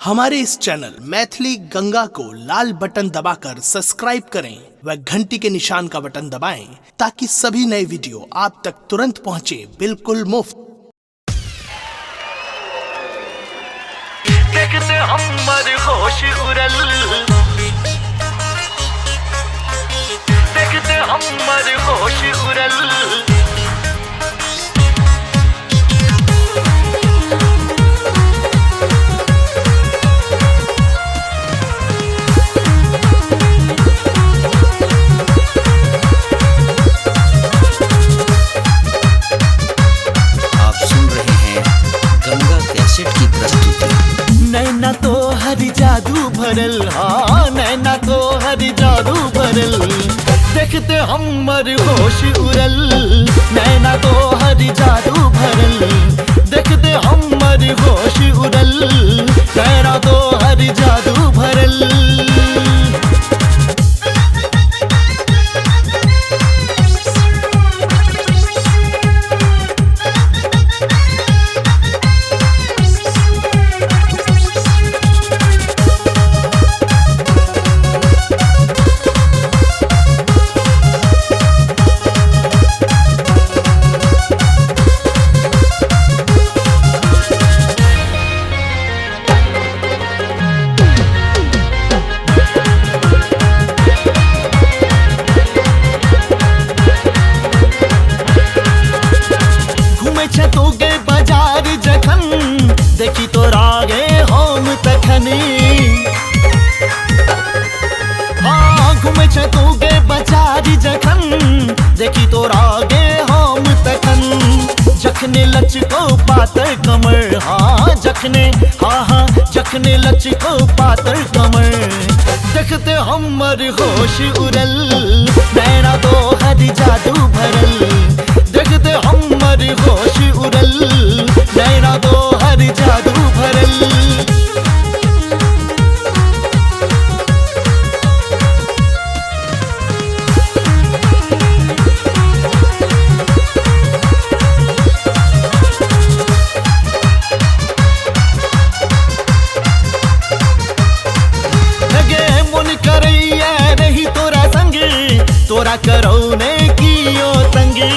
हमारे इस चैनल मैथिली गंगा को लाल बटन दबाकर सब्सक्राइब करें व घंटी के निशान का बटन दबाएं ताकि सभी नए वीडियो आप तक तुरंत पहुंचे बिल्कुल मुफ्त। देखते हमर होश उड़ल, देखते हमर होश उड़ल। नैना तो हरी जादू भरल, हाँ नैना तो हरी जादू भरल। देखते हमर होश उड़ल, नैना तो हरी जादू भरल। देखते हमर होश उड़ल, नैना तो हरी जादू भरल। तो गे बाजार जखन देखी तो रागे हम तखनी। हाँ घूमे छे तो गे बाजार जखन देखी तो रागे हम तखन। जखने लचको पातर कमर, हाँ जखने जखने लचको पातर कमर। देखते हमर होश उड़ल, नैना तो हरी जादू भरल। देखते हमर होश उड़ल, नैना तो हरी जादू भरल। तोरा करो ने कियो तंगी,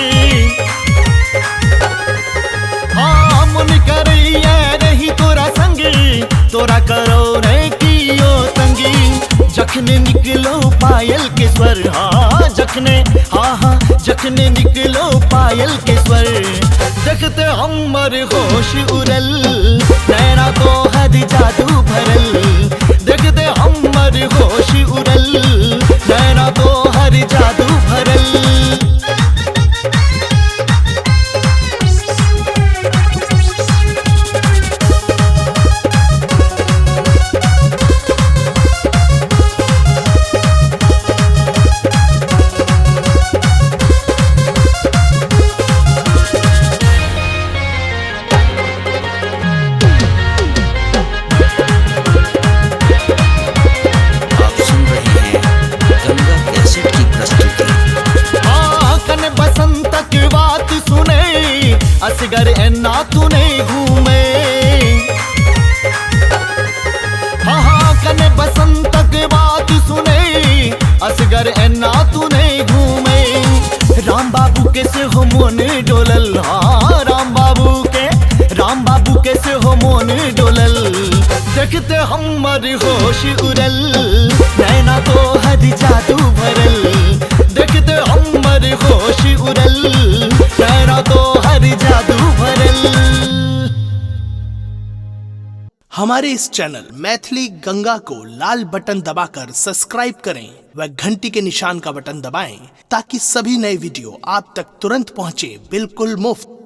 हाँ मन करैया रही तोरा संगी। तोरा करो ने कियो तंगी। जखने निकलो पायल के स्वर, हाँ जखने निकलो पायल के स्वर। देखते हमर होश उड़ल, नैना तो हरी जादू भरल। देखते हमर होश उड़ल, नैना तो हरी जादू भरल। असगर एना तूने घूमे, हाँ कने बसंत के बात सुने। असगर एना तूने घूमे। राम बाबू के से हो मोन डोलल, हाँ राम बाबू के से हो मोन डोलल। देखते हमर होश उड़ल, नैना तो हरी जादू भरल। देखते हमर होश उड़ल, नैना तो हरी जादू भरल। हमारे इस चैनल मैथिली गंगा को लाल बटन दबाकर सब्सक्राइब करें व घंटी के निशान का बटन दबाएं ताकि सभी नए वीडियो आप तक तुरंत पहुंचे बिल्कुल मुफ्त।